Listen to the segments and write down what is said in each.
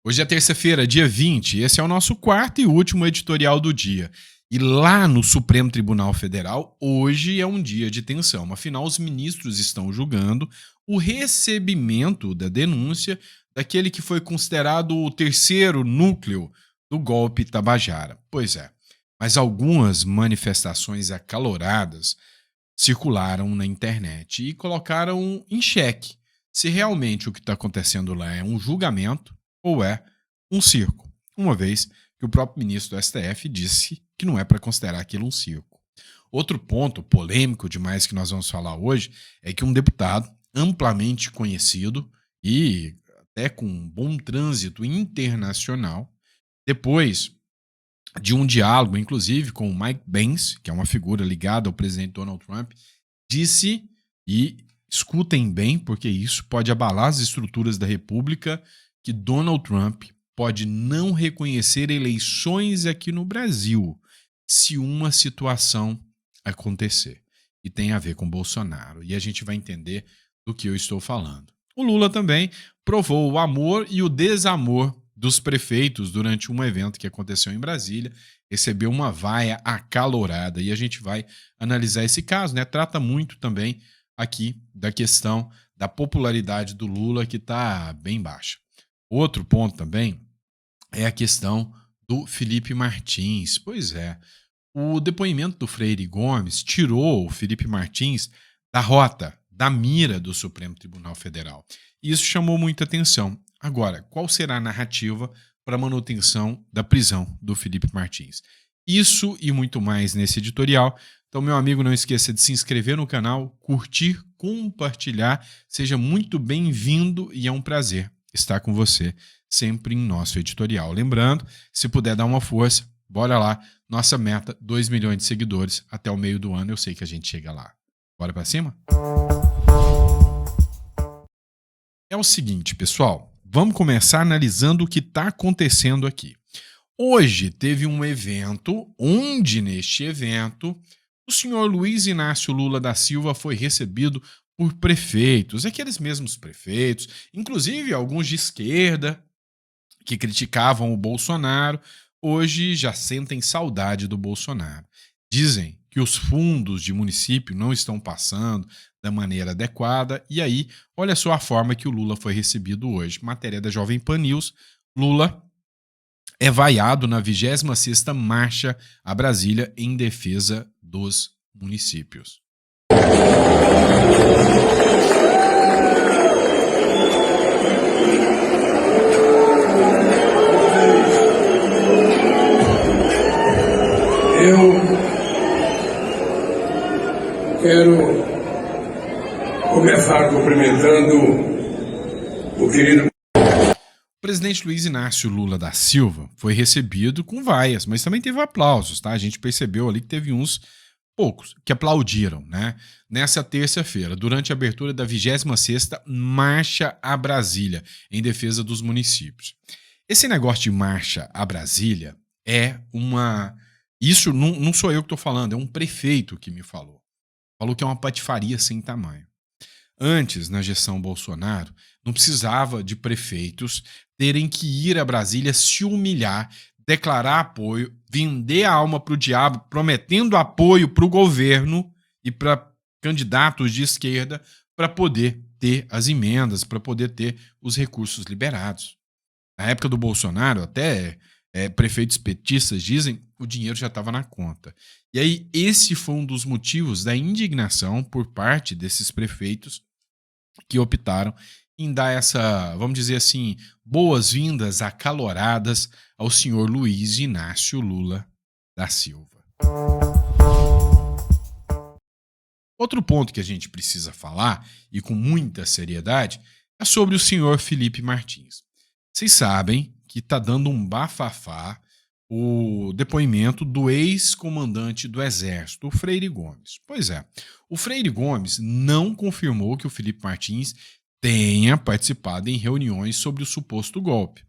Hoje é terça-feira, dia 20. Esse é o nosso quarto e último editorial do dia. E lá no Supremo Tribunal Federal, hoje é um dia de tensão. Afinal, os ministros estão julgando o recebimento da denúncia daquele que foi considerado o terceiro núcleo do golpe Tabajara. Pois é, mas algumas manifestações acaloradas circularam na internet e colocaram em xeque se realmente o que está acontecendo lá é um julgamento ou é um circo, uma vez que o próprio ministro do STF disse que não é para considerar aquilo um circo. Outro ponto polêmico demais que nós vamos falar hoje é que um deputado amplamente conhecido e até com um bom trânsito internacional, depois de um diálogo, inclusive, com o Mike Pence, que é uma figura ligada ao presidente Donald Trump, disse, e escutem bem, porque isso pode abalar as estruturas da República, que Donald Trump pode não reconhecer eleições aqui no Brasil se uma situação acontecer. E tem a ver com Bolsonaro. E a gente vai entender do que eu estou falando. O Lula também provou o amor e o desamor dos prefeitos durante um evento que aconteceu em Brasília, recebeu uma vaia acalorada e a gente vai analisar esse caso, né? Trata muito também aqui da questão da popularidade do Lula, que está bem baixa. Outro ponto também é a questão do Felipe Martins. Pois é, o depoimento do Freire Gomes tirou o Felipe Martins da rota, da mira do Supremo Tribunal Federal. E isso chamou muita atenção. Agora, qual será a narrativa para a manutenção da prisão do Felipe Martins? Isso e muito mais nesse editorial. Então, meu amigo, não esqueça de se inscrever no canal, curtir, compartilhar. Seja muito bem-vindo e é um prazer estar com você sempre em nosso editorial. Lembrando, se puder dar uma força, bora lá. Nossa meta, 2 milhões de seguidores até o meio do ano. Eu sei que a gente chega lá. Bora para cima? É o seguinte, pessoal. Vamos começar analisando o que está acontecendo aqui. Hoje teve um evento, onde neste evento o senhor Luiz Inácio Lula da Silva foi recebido por prefeitos, aqueles mesmos prefeitos, inclusive alguns de esquerda que criticavam o Bolsonaro, hoje já sentem saudade do Bolsonaro. Dizem que os fundos de município não estão passando da maneira adequada, e aí, olha só a forma que o Lula foi recebido hoje. Matéria da Jovem Pan News, Lula é vaiado na 26ª Marcha a Brasília em defesa dos municípios. Eu quero começar cumprimentando o querido O presidente Luiz Inácio Lula da Silva foi recebido com vaias, mas também teve aplausos, tá? A gente percebeu ali que teve uns poucos que aplaudiram, né? Nessa terça-feira, durante a abertura da 26ª Marcha a Brasília, em defesa dos municípios. Esse negócio de marcha a Brasília é uma... Isso não sou eu que estou falando, é um prefeito que me falou. Falou que é uma patifaria sem tamanho. Antes, na gestão Bolsonaro, não precisava de prefeitos terem que ir a Brasília se humilhar, declarar apoio, vender a alma para o diabo, prometendo apoio para o governo e para candidatos de esquerda para poder ter as emendas, para poder ter os recursos liberados. Na época do Bolsonaro, até prefeitos petistas dizem o dinheiro já estava na conta. E aí, esse foi um dos motivos da indignação por parte desses prefeitos que optaram em dar essa, vamos dizer assim, boas-vindas acaloradas ao senhor Luiz Inácio Lula da Silva. Outro ponto que a gente precisa falar, e com muita seriedade, é sobre o senhor Felipe Martins. Vocês sabem que está dando um bafafá o depoimento do ex-comandante do Exército, o Freire Gomes. Pois é, o Freire Gomes não confirmou que o Felipe Martins tenha participado em reuniões sobre o suposto golpe.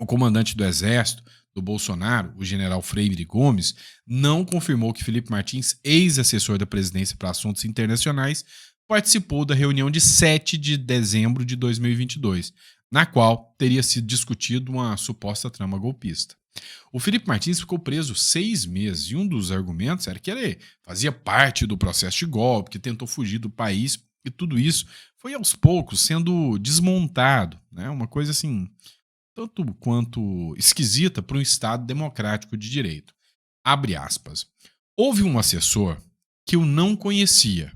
O comandante do Exército, do Bolsonaro, o general Freire Gomes, não confirmou que Felipe Martins, ex-assessor da presidência para assuntos internacionais, participou da reunião de 7 de dezembro de 2022, na qual teria sido discutido uma suposta trama golpista. O Felipe Martins ficou preso 6 meses e um dos argumentos era que ele fazia parte do processo de golpe, que tentou fugir do país e tudo isso foi aos poucos sendo desmontado, né? Uma coisa assim, tanto quanto esquisita para um Estado democrático de direito. Abre aspas. Houve um assessor que eu não conhecia,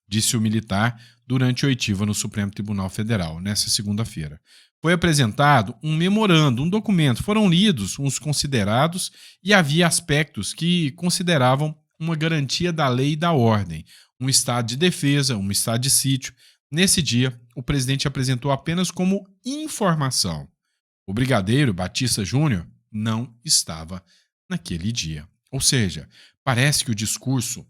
disse o militar durante a oitiva no Supremo Tribunal Federal, nesta segunda-feira. Foi apresentado um memorando, um documento, foram lidos uns considerados e havia aspectos que consideravam uma garantia da lei e da ordem, um estado de defesa, um estado de sítio. Nesse dia, o presidente apresentou apenas como informação. O brigadeiro Batista Júnior não estava naquele dia. Ou seja, parece que o discurso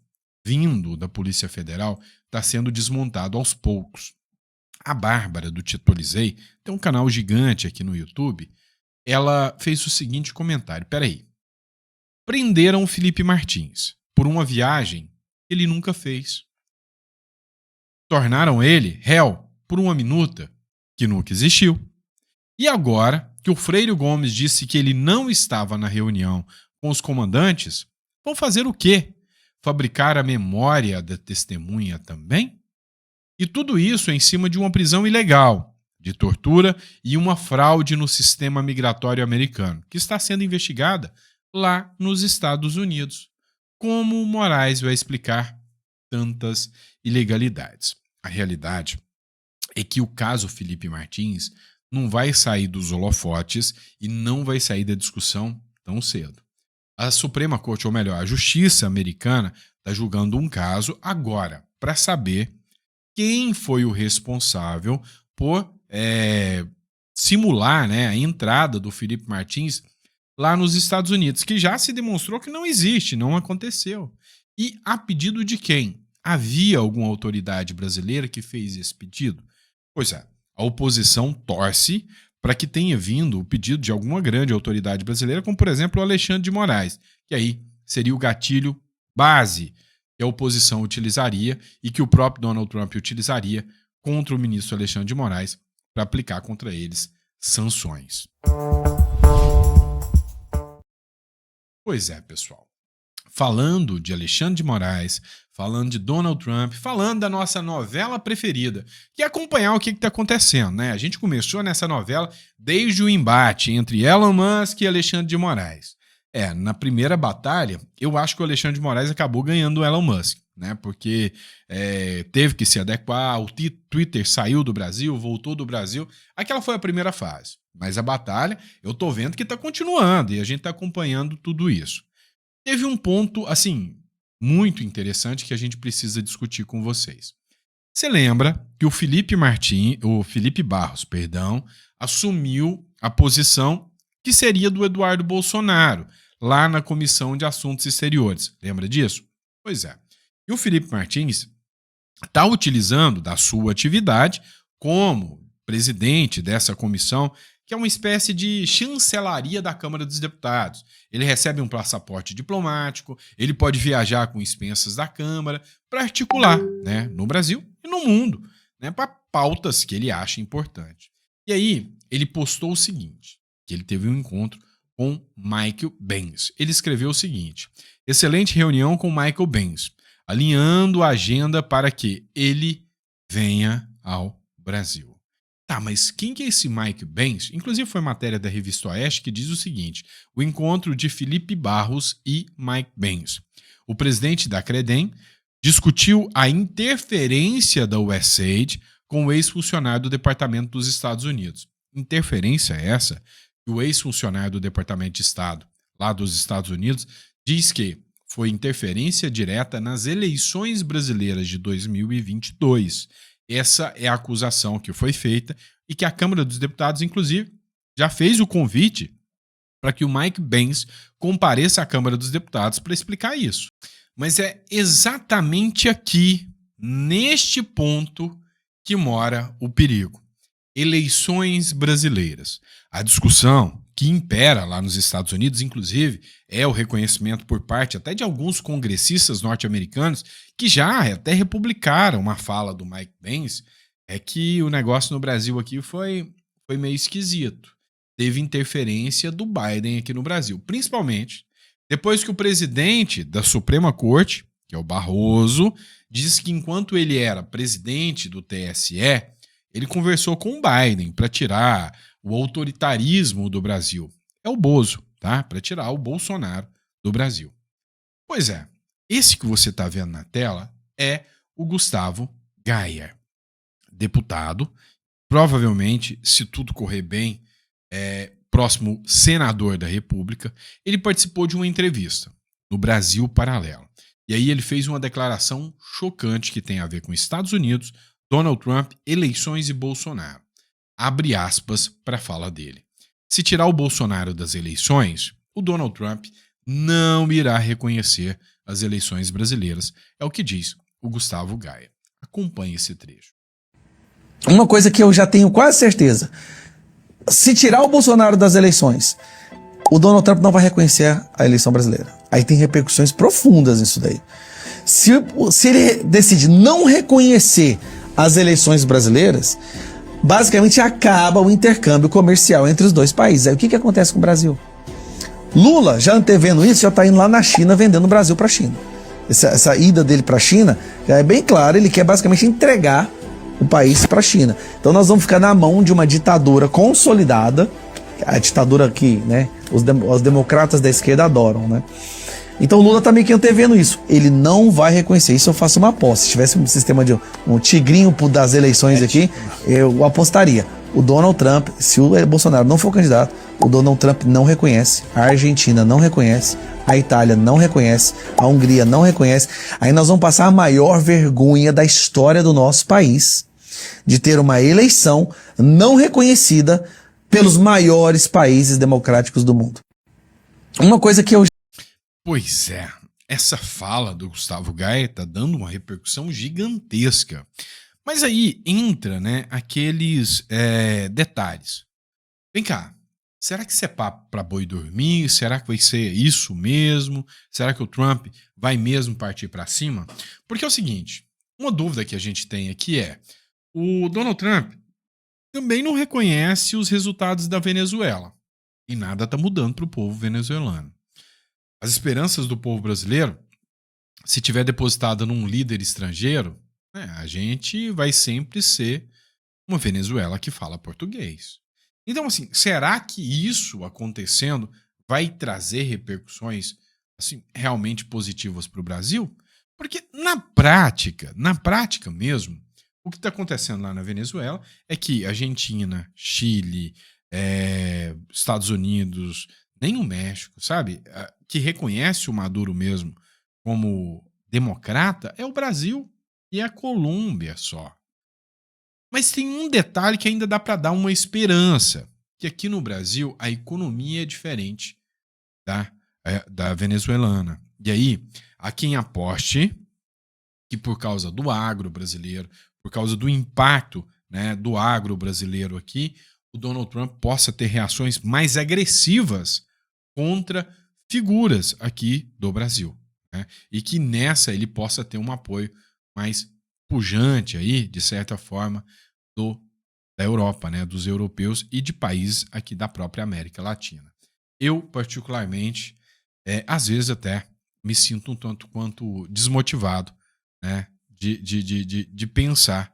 vindo da Polícia Federal está sendo desmontado aos poucos. A Bárbara, do Titolizei, tem um canal gigante aqui no YouTube, ela fez o seguinte comentário. Peraí. Prenderam o Felipe Martins por uma viagem que ele nunca fez. Tornaram ele réu por uma minuta que nunca existiu. E agora que o Freire Gomes disse que ele não estava na reunião com os comandantes, vão fazer o quê? Fabricar a memória da testemunha também? E tudo isso em cima de uma prisão ilegal, de tortura e uma fraude no sistema migratório americano, que está sendo investigada lá nos Estados Unidos. Como Moraes vai explicar tantas ilegalidades? A realidade é que o caso Felipe Martins não vai sair dos holofotes e não vai sair da discussão tão cedo. A Suprema Corte, ou melhor, a Justiça americana, está julgando um caso agora para saber quem foi o responsável por simular, né, a entrada do Felipe Martins lá nos Estados Unidos, que já se demonstrou que não existe, não aconteceu. E a pedido de quem? Havia alguma autoridade brasileira que fez esse pedido? Pois é, a oposição torce para que tenha vindo o pedido de alguma grande autoridade brasileira, como por exemplo o Alexandre de Moraes, que aí seria o gatilho base que a oposição utilizaria e que o próprio Donald Trump utilizaria contra o ministro Alexandre de Moraes para aplicar contra eles sanções. Pois é, pessoal. Falando de Alexandre de Moraes, falando de Donald Trump, falando da nossa novela preferida, que é acompanhar o que está acontecendo, né? A gente começou nessa novela desde o embate entre Elon Musk e Alexandre de Moraes. Na primeira batalha, eu acho que o Alexandre de Moraes acabou ganhando o Elon Musk, né? Porque teve que se adequar, o Twitter saiu do Brasil, voltou do Brasil. Aquela foi a primeira fase. Mas a batalha, eu tô vendo que está continuando e a gente está acompanhando tudo isso. Teve um ponto, assim, muito interessante que a gente precisa discutir com vocês. Você lembra que o Felipe Barros, assumiu a posição que seria do Eduardo Bolsonaro, lá na Comissão de Assuntos Exteriores. Lembra disso? Pois é. E o Felipe Martins está utilizando da sua atividade como presidente dessa comissão, que é uma espécie de chancelaria da Câmara dos Deputados. Ele recebe um passaporte diplomático, ele pode viajar com expensas da Câmara para articular, né, no Brasil e no mundo, né, para pautas que ele acha importante. E aí, ele postou o seguinte, que ele teve um encontro com Michael Benz. Ele escreveu o seguinte: excelente reunião com Michael Benz, alinhando a agenda para que ele venha ao Brasil. Tá, mas quem que é esse Mike Benz? Inclusive foi matéria da Revista Oeste que diz o seguinte: o encontro de Felipe Barros e Mike Benz. O presidente da Credem discutiu a interferência da USAID com o ex-funcionário do Departamento dos Estados Unidos. Interferência essa que o ex-funcionário do Departamento de Estado lá dos Estados Unidos diz que foi interferência direta nas eleições brasileiras de 2022. Essa é a acusação que foi feita e que a Câmara dos Deputados, inclusive, já fez o convite para que o Mike Benz compareça à Câmara dos Deputados para explicar isso. Mas é exatamente aqui, neste ponto, que mora o perigo. Eleições brasileiras. A discussão que impera lá nos Estados Unidos, inclusive, é o reconhecimento por parte até de alguns congressistas norte-americanos que já até republicaram uma fala do Mike Benz, é que o negócio no Brasil aqui foi foi meio esquisito. Teve interferência do Biden aqui no Brasil, principalmente depois que o presidente da Suprema Corte, que é o Barroso, disse que enquanto ele era presidente do TSE, ele conversou com o Biden para tirar o autoritarismo do Brasil. É o Bozo, tá? Para tirar o Bolsonaro do Brasil. Pois é, esse que você está vendo na tela é o Gustavo Gayer, deputado, provavelmente, se tudo correr bem, próximo senador da República. Ele participou de uma entrevista no Brasil Paralelo. E aí ele fez uma declaração chocante que tem a ver com Estados Unidos, Donald Trump, eleições e Bolsonaro. Abre aspas para a fala dele. Se tirar o Bolsonaro das eleições, o Donald Trump não irá reconhecer as eleições brasileiras. É o que diz o Gustavo Gayer. Acompanhe esse trecho. Uma coisa que eu já tenho quase certeza. Se tirar o Bolsonaro das eleições, o Donald Trump não vai reconhecer a eleição brasileira. Aí tem repercussões profundas nisso daí. Se ele decide não reconhecer as eleições brasileiras, basicamente acaba o intercâmbio comercial entre os dois países. Aí o que acontece com o Brasil? Lula, já antevendo isso, já está indo lá na China vendendo o Brasil para a China. Essa ida dele para a China já é bem clara, ele quer basicamente entregar o país para a China. Então nós vamos ficar na mão de uma ditadura consolidada, a ditadura que, né, os democratas da esquerda adoram, né? Então o Lula está meio que antevendo isso. Ele não vai reconhecer. Isso eu faço uma aposta. Se tivesse um sistema de um tigrinho das eleições aqui, eu apostaria. O Donald Trump, se o Bolsonaro não for candidato, o Donald Trump não reconhece, a Argentina não reconhece, a Itália não reconhece, a Hungria não reconhece. Aí nós vamos passar a maior vergonha da história do nosso país, de ter uma eleição não reconhecida pelos maiores países democráticos do mundo. Uma coisa que eu... Pois é, essa fala do Gustavo Gayer está dando uma repercussão gigantesca. Mas aí entra, né, aqueles detalhes. Vem cá, será que isso é papo para boi dormir? Será que vai ser isso mesmo? Será que o Trump vai mesmo partir para cima? Porque é o seguinte, uma dúvida que a gente tem aqui é, o Donald Trump também não reconhece os resultados da Venezuela. E nada está mudando para o povo venezuelano. As esperanças do povo brasileiro, se tiver depositada num líder estrangeiro, a gente vai sempre ser uma Venezuela que fala português. Então, assim, será que isso acontecendo vai trazer repercussões assim, realmente positivas para o Brasil? Porque na prática mesmo, o que está acontecendo lá na Venezuela é que Argentina, Chile, Estados Unidos, nem o México, sabe? Que reconhece o Maduro mesmo como democrata é o Brasil e a Colômbia só. Mas tem um detalhe que ainda dá para dar uma esperança, que aqui no Brasil a economia é diferente da venezuelana. E aí, há quem aposte que por causa do agro brasileiro, por causa do impacto, né, do agro brasileiro aqui, o Donald Trump possa ter reações mais agressivas contra figuras aqui do Brasil, né? E que nessa ele possa ter um apoio mais pujante aí, de certa forma, da Europa, né? Dos europeus e de países aqui da própria América Latina. Eu, particularmente, às vezes até me sinto um tanto quanto desmotivado, né? De pensar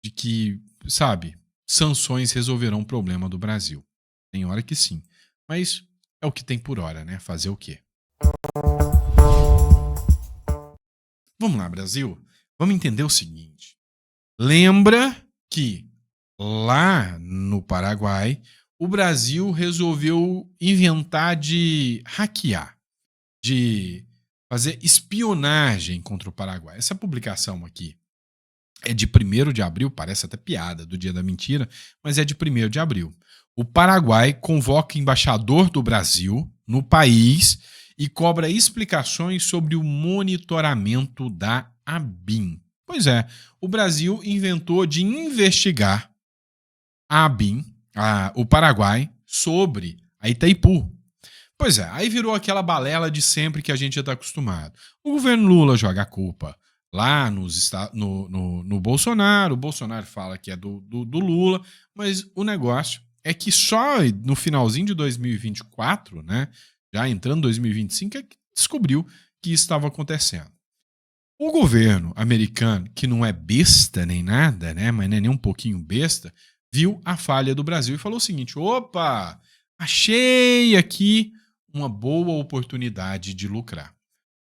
de que, sabe, sanções resolverão o problema do Brasil. Tem hora que sim, mas é o que tem por hora, né? Fazer o quê? Vamos lá, Brasil. Vamos entender o seguinte. Lembra que lá no Paraguai, o Brasil resolveu inventar de hackear, de fazer espionagem contra o Paraguai. Essa publicação aqui é de 1º de abril, parece até piada do dia da mentira, mas é de 1º de abril. O Paraguai convoca o embaixador do Brasil no país e cobra explicações sobre o monitoramento da ABIN. Pois é, o Brasil inventou de investigar a ABIN, o Paraguai, sobre a Itaipu. Pois é, aí virou aquela balela de sempre que a gente já está acostumado. O governo Lula joga a culpa lá no Bolsonaro, o Bolsonaro fala que é do Lula, mas o negócio é que só no finalzinho de 2024, né, já entrando em 2025, é que descobriu que isso estava acontecendo. O governo americano, que não é besta nem nada, né, mas não é nem um pouquinho besta, viu a falha do Brasil e falou o seguinte: opa, achei aqui uma boa oportunidade de lucrar.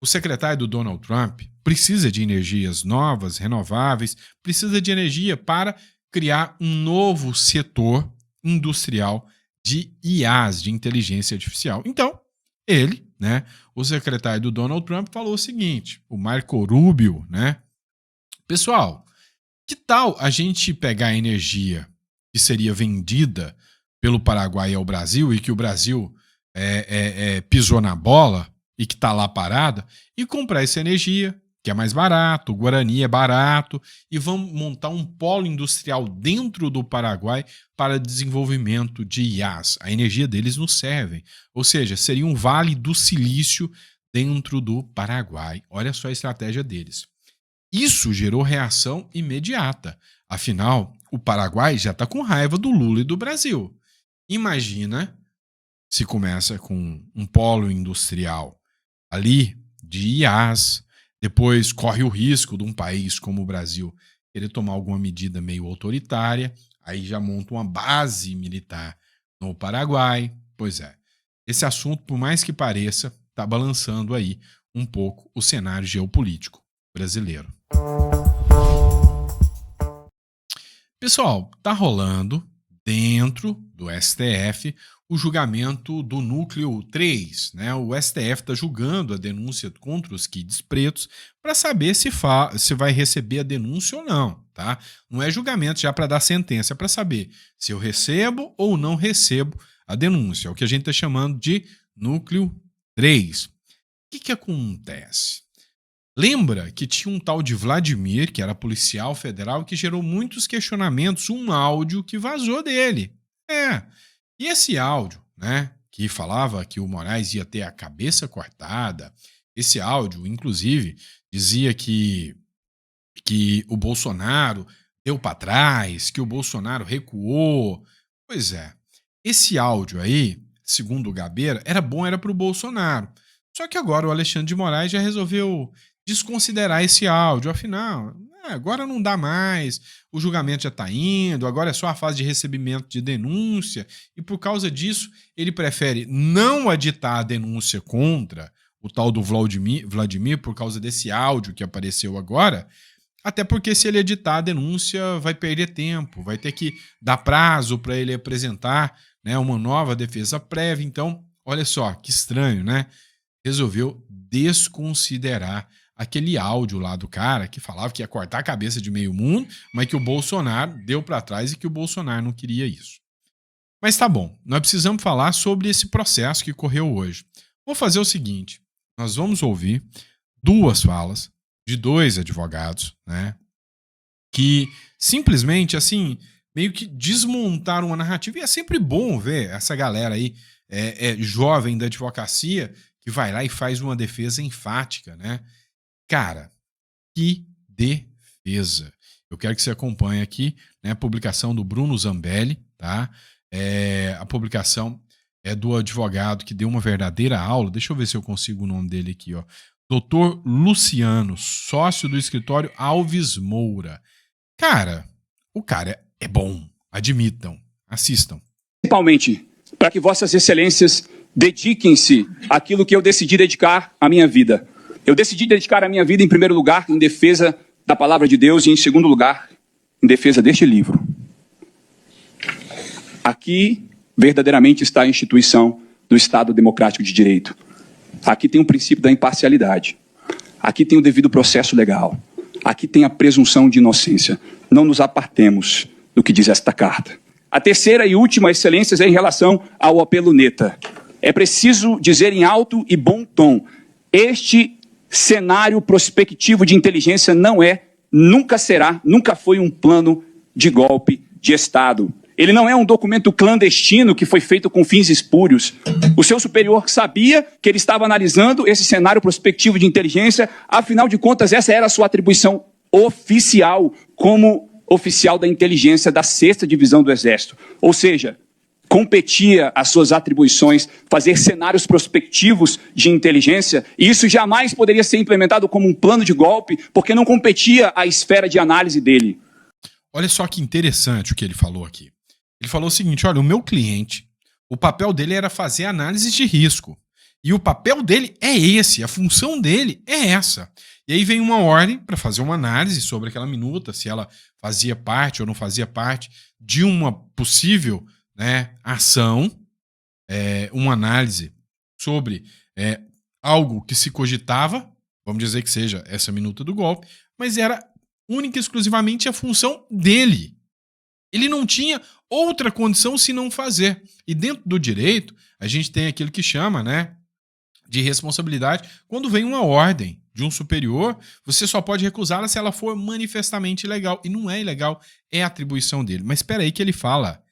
O secretário do Donald Trump precisa de energias novas, renováveis, precisa de energia para criar um novo setor industrial de IAs, de inteligência artificial. Então, ele, né, o secretário do Donald Trump, falou o seguinte, o Marco Rubio, né, pessoal, que tal a gente pegar a energia que seria vendida pelo Paraguai ao Brasil e que o Brasil pisou na bola e que está lá parada, e comprar essa energia, que é mais barato, o Guarani é barato, e vamos montar um polo industrial dentro do Paraguai para desenvolvimento de IAs. A energia deles nos serve. Ou seja, seria um vale do silício dentro do Paraguai. Olha só a estratégia deles. Isso gerou reação imediata. Afinal, o Paraguai já está com raiva do Lula e do Brasil. Imagina se começa com um polo industrial ali de IAs, depois corre o risco de um país como o Brasil querer tomar alguma medida meio autoritária, aí já monta uma base militar no Paraguai. Pois é, esse assunto, por mais que pareça, está balançando aí um pouco o cenário geopolítico brasileiro. Pessoal, tá rolando dentro do STF o julgamento do núcleo 3, né? O STF está julgando a denúncia contra os Kids Pretos para saber se vai receber a denúncia ou não, tá? Não é julgamento já para dar sentença, é para saber se eu recebo ou não recebo a denúncia. É o que a gente está chamando de núcleo 3. O que acontece? Lembra que tinha um tal de Vladimir, que era policial federal, que gerou muitos questionamentos, um áudio que vazou dele. E esse áudio, né, que falava que o Moraes ia ter a cabeça cortada, esse áudio, inclusive, dizia que o Bolsonaro deu para trás, que o Bolsonaro recuou. Pois é, esse áudio aí, segundo o Gabeira, era para o Bolsonaro. Só que agora o Alexandre de Moraes já resolveu desconsiderar esse áudio. Afinal, agora não dá mais, o julgamento já está indo, agora é só a fase de recebimento de denúncia, e por causa disso ele prefere não aditar a denúncia contra o tal do Vladimir por causa desse áudio que apareceu agora, até porque se ele editar a denúncia vai perder tempo, vai ter que dar prazo para ele apresentar, né, uma nova defesa prévia. Então, olha só, que estranho, né? Resolveu desconsiderar aquele áudio lá do cara que falava que ia cortar a cabeça de meio mundo, mas que o Bolsonaro deu para trás e que o Bolsonaro não queria isso. Mas tá bom, nós precisamos falar sobre esse processo que ocorreu hoje. Vou fazer o seguinte, nós vamos ouvir duas falas de dois advogados, né, que simplesmente, assim, meio que desmontaram uma narrativa, e é sempre bom ver essa galera aí, jovem da advocacia, que vai lá e faz uma defesa enfática, né? Cara, que defesa! Eu quero que você acompanhe aqui, né, a publicação do Bruno Zambelli, tá? A publicação é do advogado que deu uma verdadeira aula. Deixa eu ver se eu consigo o nome dele aqui, ó. Dr. Luciano, sócio do escritório Alves Moura. Cara, o cara é bom. Admitam, assistam. Principalmente para que vossas excelências dediquem-se àquilo que eu decidi dedicar a minha vida. Eu decidi dedicar a minha vida, em primeiro lugar, em defesa da palavra de Deus e, em segundo lugar, em defesa deste livro. Aqui, verdadeiramente, está a instituição do Estado Democrático de Direito. Aqui tem o princípio da imparcialidade. Aqui tem o devido processo legal. Aqui tem a presunção de inocência. Não nos apartemos do que diz esta carta. A terceira e última, excelências, é em relação ao apelo Neta. É preciso dizer em alto e bom tom, este cenário prospectivo de inteligência não é, nunca será, nunca foi um plano de golpe de Estado. Ele não é um documento clandestino que foi feito com fins espúrios. O seu superior sabia que ele estava analisando esse cenário prospectivo de inteligência, afinal de contas, essa era a sua atribuição oficial como oficial da inteligência da 6ª Divisão do Exército. Ou seja, competia às suas atribuições fazer cenários prospectivos de inteligência, e isso jamais poderia ser implementado como um plano de golpe, porque não competia à esfera de análise dele. Olha só que interessante o que ele falou aqui. Ele falou o seguinte, olha, o meu cliente, o papel dele era fazer análise de risco. E o papel dele é esse, a função dele é essa. E aí vem uma ordem para fazer uma análise sobre aquela minuta, se ela fazia parte ou não fazia parte de uma possível, né, ação, uma análise sobre algo que se cogitava, vamos dizer que seja essa minuta do golpe, mas era única e exclusivamente a função dele. Ele não tinha outra condição se não fazer. E dentro do direito, a gente tem aquilo que chama, né, de responsabilidade. Quando vem uma ordem de um superior, você só pode recusá-la se ela for manifestamente ilegal. E não é ilegal, é atribuição dele. Mas espera aí que ele fala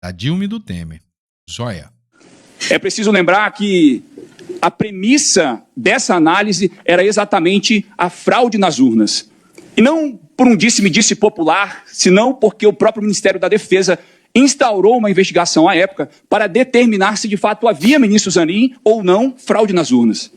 da Dilma e do Temer. Zóia. É preciso lembrar que a premissa dessa análise era exatamente a fraude nas urnas. E não por um disse-me-disse popular, senão porque o próprio Ministério da Defesa instaurou uma investigação à época para determinar se de fato havia, ministro Zanin, ou não, fraude nas urnas.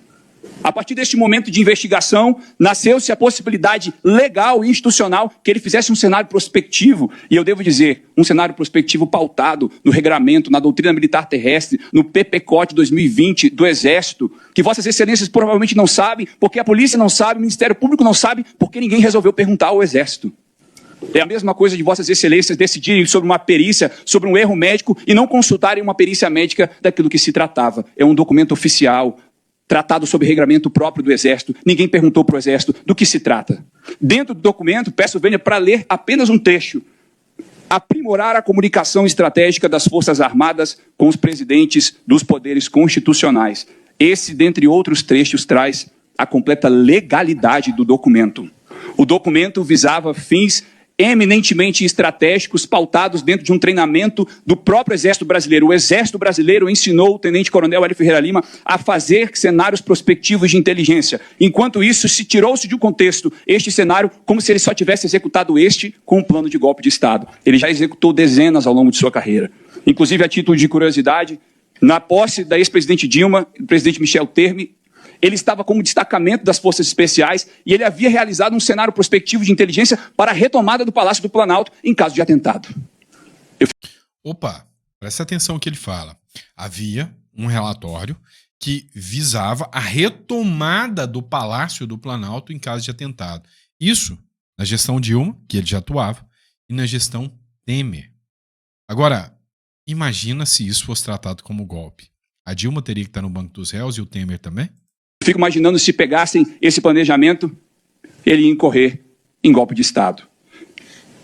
A partir deste momento de investigação, nasceu-se a possibilidade legal e institucional que ele fizesse um cenário prospectivo, e eu devo dizer, um cenário prospectivo pautado no regramento, na doutrina militar terrestre, no PPCOT 2020 do Exército, que vossas excelências provavelmente não sabem, porque a polícia não sabe, o Ministério Público não sabe, porque ninguém resolveu perguntar ao Exército. É a mesma coisa de vossas excelências decidirem sobre uma perícia, sobre um erro médico e não consultarem uma perícia médica daquilo que se tratava. É um documento oficial, tratado sob regramento próprio do Exército. Ninguém perguntou para o Exército do que se trata. Dentro do documento, peço venha para ler apenas um trecho. Aprimorar a comunicação estratégica das Forças Armadas com os presidentes dos poderes constitucionais. Esse, dentre outros trechos, traz a completa legalidade do documento. O documento visava fins eminentemente estratégicos, pautados dentro de um treinamento do próprio Exército Brasileiro. O Exército Brasileiro ensinou o Tenente-Coronel Hélio Ferreira Lima a fazer cenários prospectivos de inteligência. Enquanto isso, se tirou-se de um contexto este cenário como se ele só tivesse executado este com um plano de golpe de Estado. Ele já executou dezenas ao longo de sua carreira. Inclusive, a título de curiosidade, na posse da ex-presidente Dilma, do presidente Michel Temer, ele estava como destacamento das Forças Especiais e ele havia realizado um cenário prospectivo de inteligência para a retomada do Palácio do Planalto em caso de atentado. Opa, presta atenção no que ele fala. Havia um relatório que visava a retomada do Palácio do Planalto em caso de atentado. Isso na gestão Dilma, que ele já atuava, e na gestão Temer. Agora, imagina se isso fosse tratado como golpe. A Dilma teria que estar no banco dos réus e o Temer também? Fico imaginando se pegassem esse planejamento, ele ia incorrer em golpe de Estado.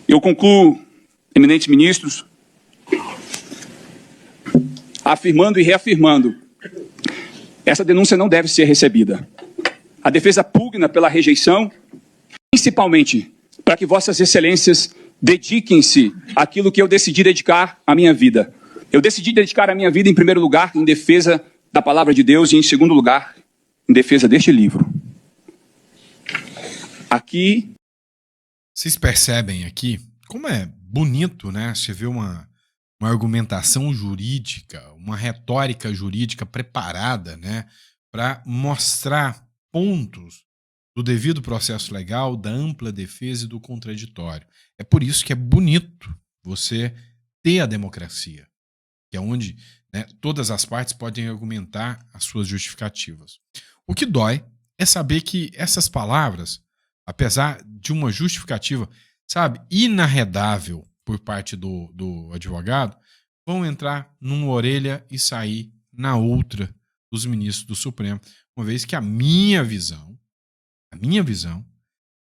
Eu concluo, eminentes ministros, afirmando e reafirmando, essa denúncia não deve ser recebida. A defesa pugna pela rejeição, principalmente para que vossas excelências dediquem-se àquilo que eu decidi dedicar à minha vida. Eu decidi dedicar a minha vida, em primeiro lugar, em defesa da palavra de Deus e, em segundo lugar, em defesa deste livro. Aqui... Vocês percebem aqui como é bonito, né? Você vê uma argumentação jurídica, uma retórica jurídica preparada, né? Para mostrar pontos do devido processo legal, da ampla defesa e do contraditório. É por isso que é bonito você ter a democracia, que é onde, né, todas as partes podem argumentar as suas justificativas. O que dói é saber que essas palavras, apesar de uma justificativa, sabe, inarredável por parte do advogado, vão entrar numa orelha e sair na outra dos ministros do Supremo, uma vez que a minha visão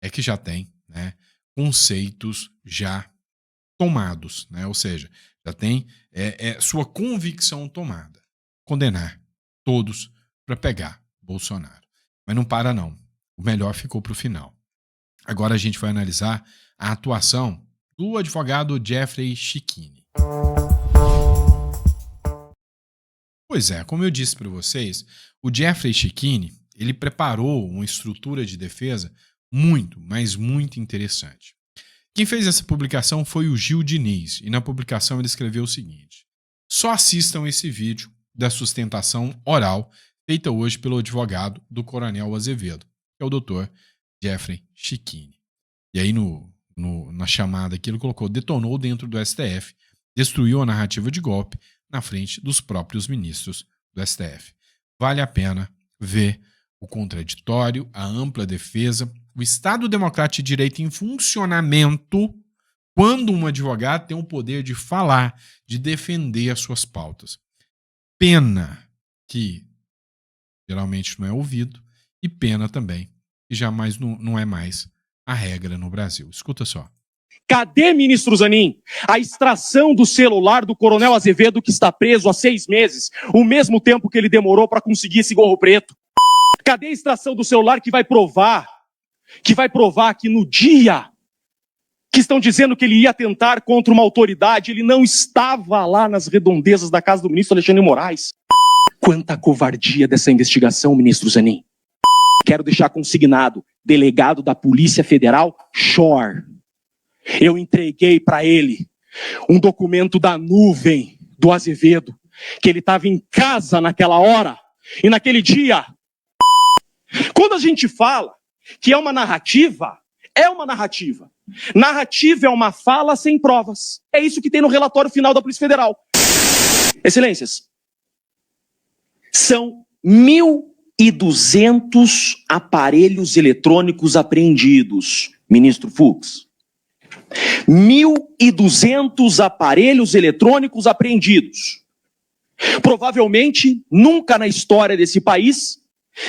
é que já tem, né, conceitos já tomados, né, ou seja, já tem sua convicção tomada. Condenar todos para pegar Bolsonaro. Mas não para não. O melhor ficou para o final. Agora a gente vai analisar a atuação do advogado Jeffrey Schichini. Pois é, como eu disse para vocês, o Jeffrey Schichini, ele preparou uma estrutura de defesa muito, mas muito interessante. Quem fez essa publicação foi o Gil Diniz, e na publicação ele escreveu o seguinte: Só assistam esse vídeo da sustentação oral feita hoje pelo advogado do Coronel Azevedo, que é o Dr. Jeffrey Checchini. E aí na chamada que ele colocou, detonou dentro do STF, destruiu a narrativa de golpe na frente dos próprios ministros do STF. Vale a pena ver o contraditório, a ampla defesa, o Estado Democrático de Direito em funcionamento quando um advogado tem o poder de falar, de defender as suas pautas. Pena que geralmente não é ouvido e pena também que jamais não é mais a regra no Brasil. Escuta só. Cadê, ministro Zanin, a extração do celular do Coronel Azevedo, que está preso há 6 meses, o mesmo tempo que ele demorou para conseguir esse gorro preto? Cadê a extração do celular que vai provar que no dia que estão dizendo que ele ia atentar contra uma autoridade, ele não estava lá nas redondezas da casa do ministro Alexandre de Moraes? Quanta covardia dessa investigação, ministro Zanin. Quero deixar consignado, delegado da Polícia Federal, Shore. Eu entreguei para ele um documento da nuvem do Azevedo, que ele estava em casa naquela hora e naquele dia. Quando a gente fala que é uma narrativa, é uma narrativa. Narrativa é uma fala sem provas. É isso que tem no relatório final da Polícia Federal. Excelências, são 1.200 aparelhos eletrônicos apreendidos, ministro Fux. 1.200 aparelhos eletrônicos apreendidos. Provavelmente, nunca na história desse país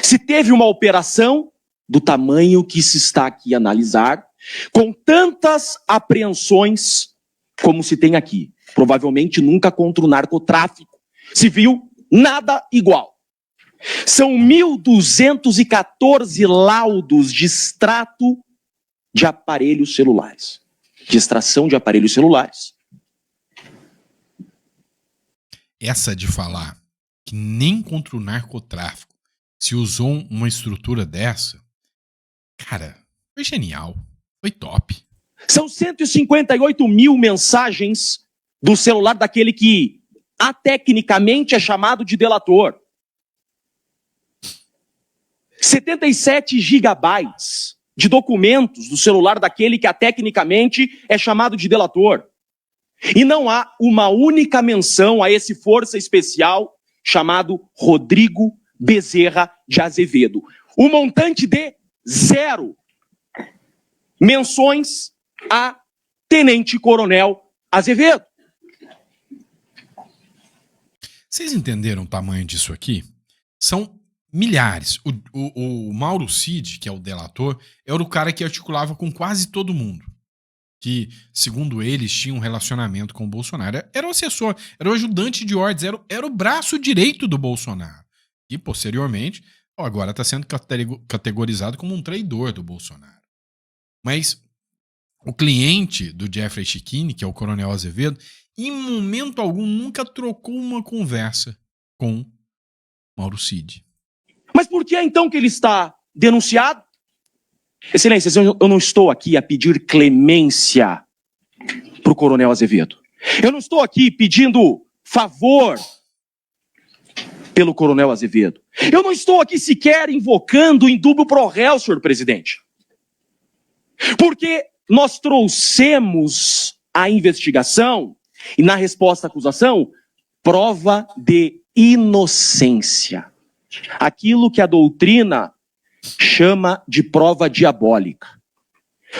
se teve uma operação do tamanho que se está aqui a analisar, com tantas apreensões como se tem aqui. Provavelmente nunca contra o narcotráfico se viu nada igual. São 1.214 laudos de extrato de aparelhos celulares, de extração de aparelhos celulares. Essa de falar que nem contra o narcotráfico se usou uma estrutura dessa, cara, foi genial, foi top. São 158 mil mensagens do celular daquele que atecnicamente é chamado de delator. 77 gigabytes de documentos do celular daquele que tecnicamente é chamado de delator. E não há uma única menção a esse força especial chamado Rodrigo Bezerra de Azevedo. O montante de 0 menções a Tenente Coronel Azevedo. Vocês entenderam o tamanho disso aqui? São milhares. O Mauro Cid, que é o delator, era o cara que articulava com quase todo mundo. Que, segundo eles, tinha um relacionamento com o Bolsonaro. Era o assessor, era o ajudante de ordens, era o braço direito do Bolsonaro. E, posteriormente, agora está sendo categorizado como um traidor do Bolsonaro. Mas o cliente do Jeffrey Checchini, que é o Coronel Azevedo, em momento algum nunca trocou uma conversa com Mauro Cid. Mas por que então que ele está denunciado? Excelências, eu não estou aqui a pedir clemência para o Coronel Azevedo. Eu não estou aqui pedindo favor pelo Coronel Azevedo. Eu não estou aqui sequer invocando o indúbio pro réu, senhor presidente. Porque nós trouxemos à investigação e na resposta à acusação prova de inocência. Aquilo que a doutrina chama de prova diabólica.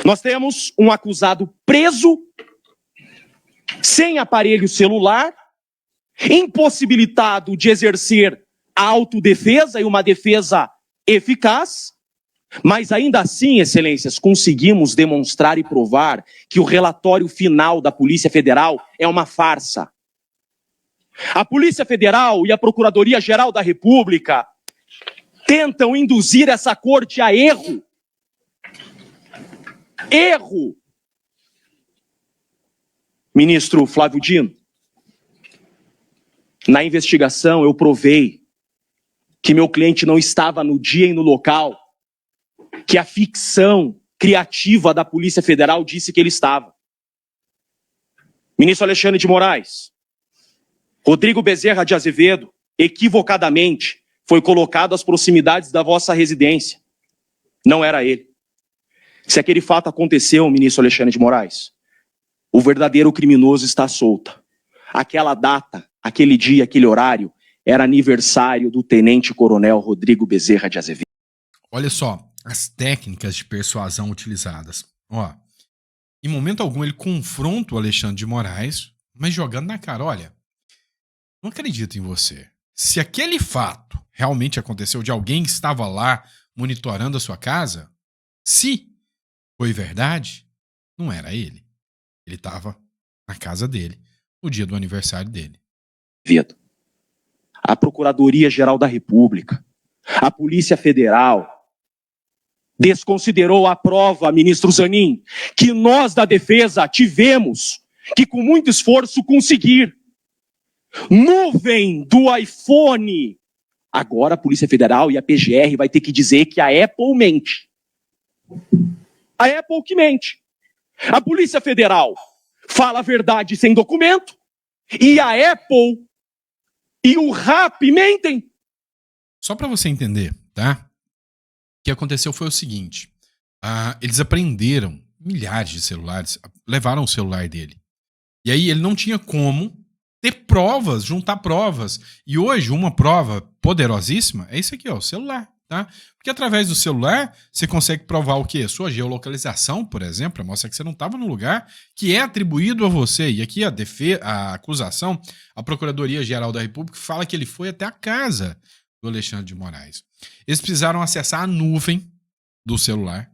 Nós temos um acusado preso, sem aparelho celular, impossibilitado de exercer a autodefesa e uma defesa eficaz, mas ainda assim, excelências, conseguimos demonstrar e provar que o relatório final da Polícia Federal é uma farsa. A Polícia Federal e a Procuradoria-Geral da República tentam induzir essa corte a erro. Erro! Ministro Flávio Dino, na investigação eu provei que meu cliente não estava no dia e no local que a ficção criativa da Polícia Federal disse que ele estava. Ministro Alexandre de Moraes, Rodrigo Bezerra de Azevedo, equivocadamente, foi colocado às proximidades da vossa residência. Não era ele. Se aquele fato aconteceu, ministro Alexandre de Moraes, o verdadeiro criminoso está solto. Aquela data, aquele dia, aquele horário, era aniversário do tenente-coronel Rodrigo Bezerra de Azevedo. Olha só as técnicas de persuasão utilizadas. Ó, em momento algum ele confronta o Alexandre de Moraes, mas jogando na cara, olha, não acredito em você. Se aquele fato realmente aconteceu de alguém que estava lá monitorando a sua casa, se foi verdade, não era ele. Ele estava na casa dele, no dia do aniversário dele. A Procuradoria-Geral da República, a Polícia Federal, desconsiderou a prova, ministro Zanin, que nós da defesa tivemos que com muito esforço conseguir. Nuvem do iPhone. Agora a Polícia Federal e a PGR vai ter que dizer que a Apple mente. A Apple que mente. A Polícia Federal fala a verdade sem documento e a Apple e o RAP mentem. Só para você entender, tá? O que aconteceu foi o seguinte. Eles apreenderam milhares de celulares, levaram o celular dele. E aí ele não tinha como ter provas, juntar provas. E hoje uma prova poderosíssima é isso aqui, ó, o celular, tá? Porque através do celular você consegue provar o quê? Sua geolocalização, por exemplo, para mostrar que você não estava no lugar que é atribuído a você. E aqui a acusação, a Procuradoria-Geral da República fala que ele foi até a casa do Alexandre de Moraes. Eles precisaram acessar a nuvem do celular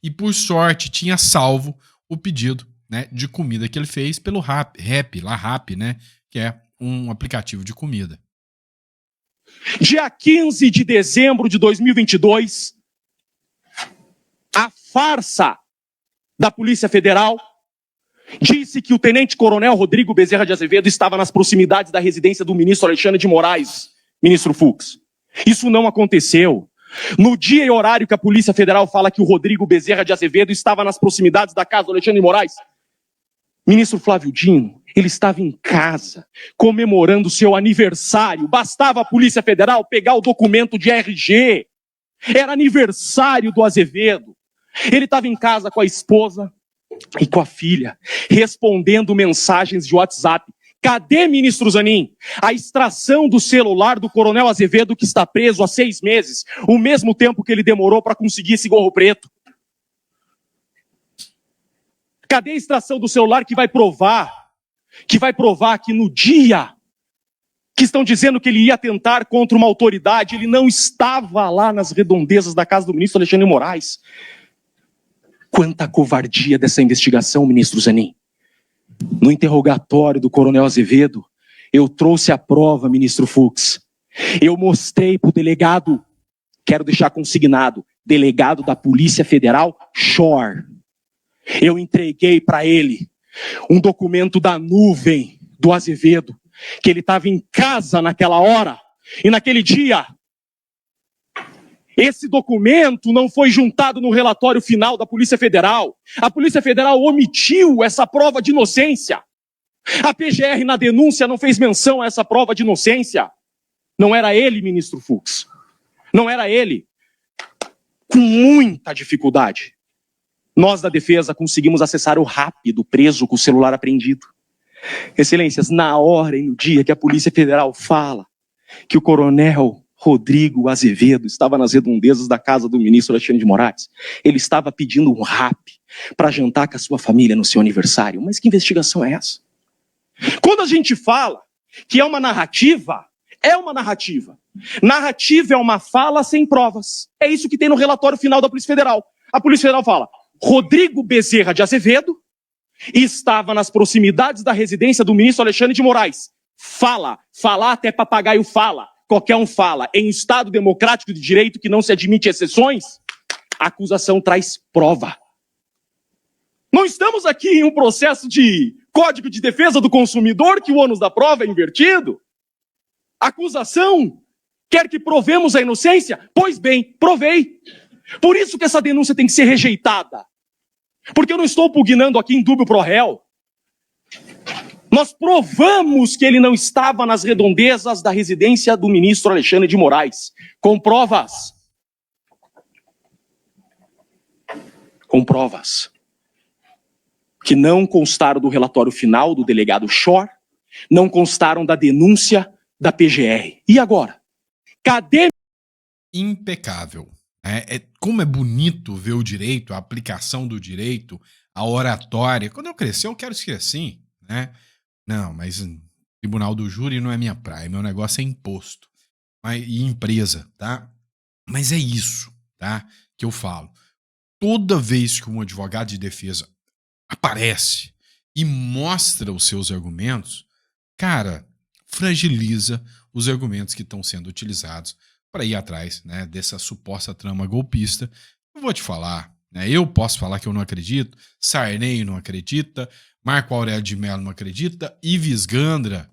e, por sorte, tinha salvo o pedido, né, de comida que ele fez pelo Rap, né, que é um aplicativo de comida. Dia 15 de dezembro de 2022, a farsa da Polícia Federal disse que o tenente-coronel Rodrigo Bezerra de Azevedo estava nas proximidades da residência do ministro Alexandre de Moraes, ministro Fux. Isso não aconteceu. No dia e horário que a Polícia Federal fala que o Rodrigo Bezerra de Azevedo estava nas proximidades da casa do Alexandre de Moraes, ministro Flávio Dino, ele estava em casa, comemorando seu aniversário. Bastava a Polícia Federal pegar o documento de RG. Era aniversário do Azevedo. Ele estava em casa com a esposa e com a filha, respondendo mensagens de WhatsApp. Cadê, ministro Zanin, a extração do celular do coronel Azevedo que está preso há 6 meses, o mesmo tempo que ele demorou para conseguir esse gorro preto? Cadê a extração do celular que vai provar que no dia que estão dizendo que ele ia atentar contra uma autoridade, ele não estava lá nas redondezas da casa do ministro Alexandre de Moraes? Quanta covardia dessa investigação, ministro Zanin. No interrogatório do coronel Azevedo, eu trouxe a prova, ministro Fux. Eu mostrei para o delegado, quero deixar consignado, delegado da Polícia Federal, Shore. Eu entreguei para ele um documento da nuvem do Azevedo, que ele estava em casa naquela hora, e naquele dia, esse documento não foi juntado no relatório final da Polícia Federal. A Polícia Federal omitiu essa prova de inocência. A PGR na denúncia não fez menção a essa prova de inocência. Não era ele, ministro Fux. Não era ele. Com muita dificuldade, nós da defesa conseguimos acessar o RAP do preso com o celular apreendido. Excelências, na hora e no dia que a Polícia Federal fala que o coronel Rodrigo Azevedo estava nas redondezas da casa do ministro Alexandre de Moraes, ele estava pedindo um RAP para jantar com a sua família no seu aniversário. Mas que investigação é essa? Quando a gente fala que é uma narrativa, é uma narrativa. Narrativa é uma fala sem provas. É isso que tem no relatório final da Polícia Federal. A Polícia Federal fala: Rodrigo Bezerra de Azevedo estava nas proximidades da residência do ministro Alexandre de Moraes. Fala. Falar até papagaio fala. Qualquer um fala. Em Estado democrático de direito que não se admite exceções, a acusação traz prova. Não estamos aqui em um processo de Código de Defesa do Consumidor que o ônus da prova é invertido. A acusação quer que provemos a inocência? Pois bem, provei. Por isso que essa denúncia tem que ser rejeitada. Porque eu não estou pugnando aqui em dúbio pro réu. Nós provamos que ele não estava nas redondezas da residência do ministro Alexandre de Moraes. Com provas. Com provas. Que não constaram do relatório final do delegado Schor, não constaram da denúncia da PGR. E agora? Cadê? Impecável. Como é bonito ver o direito, a aplicação do direito, a oratória. Quando eu crescer, eu quero ser assim, né? Não, mas tribunal do júri não é minha praia. Meu negócio é imposto e empresa, tá? Mas é isso, tá? Que eu falo. Toda vez que um advogado de defesa aparece e mostra os seus argumentos, cara, fragiliza os argumentos que estão sendo utilizados para ir atrás, né, dessa suposta trama golpista. Eu vou te falar, né, eu posso falar que eu não acredito, Sarney não acredita, Marco Aurélio de Mello não acredita, Ives Gandra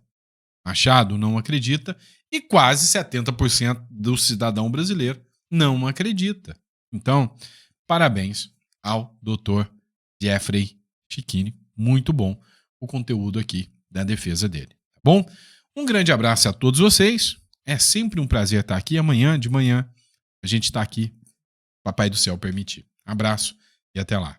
Machado não acredita e quase 70% do cidadão brasileiro não acredita. Então, parabéns ao Dr. Jeffrey Checchini, muito bom o conteúdo aqui da defesa dele, tá bom? Um grande abraço a todos vocês, é sempre um prazer estar aqui. Amanhã de manhã a gente está aqui, Papai do Céu permitir. Abraço e até lá.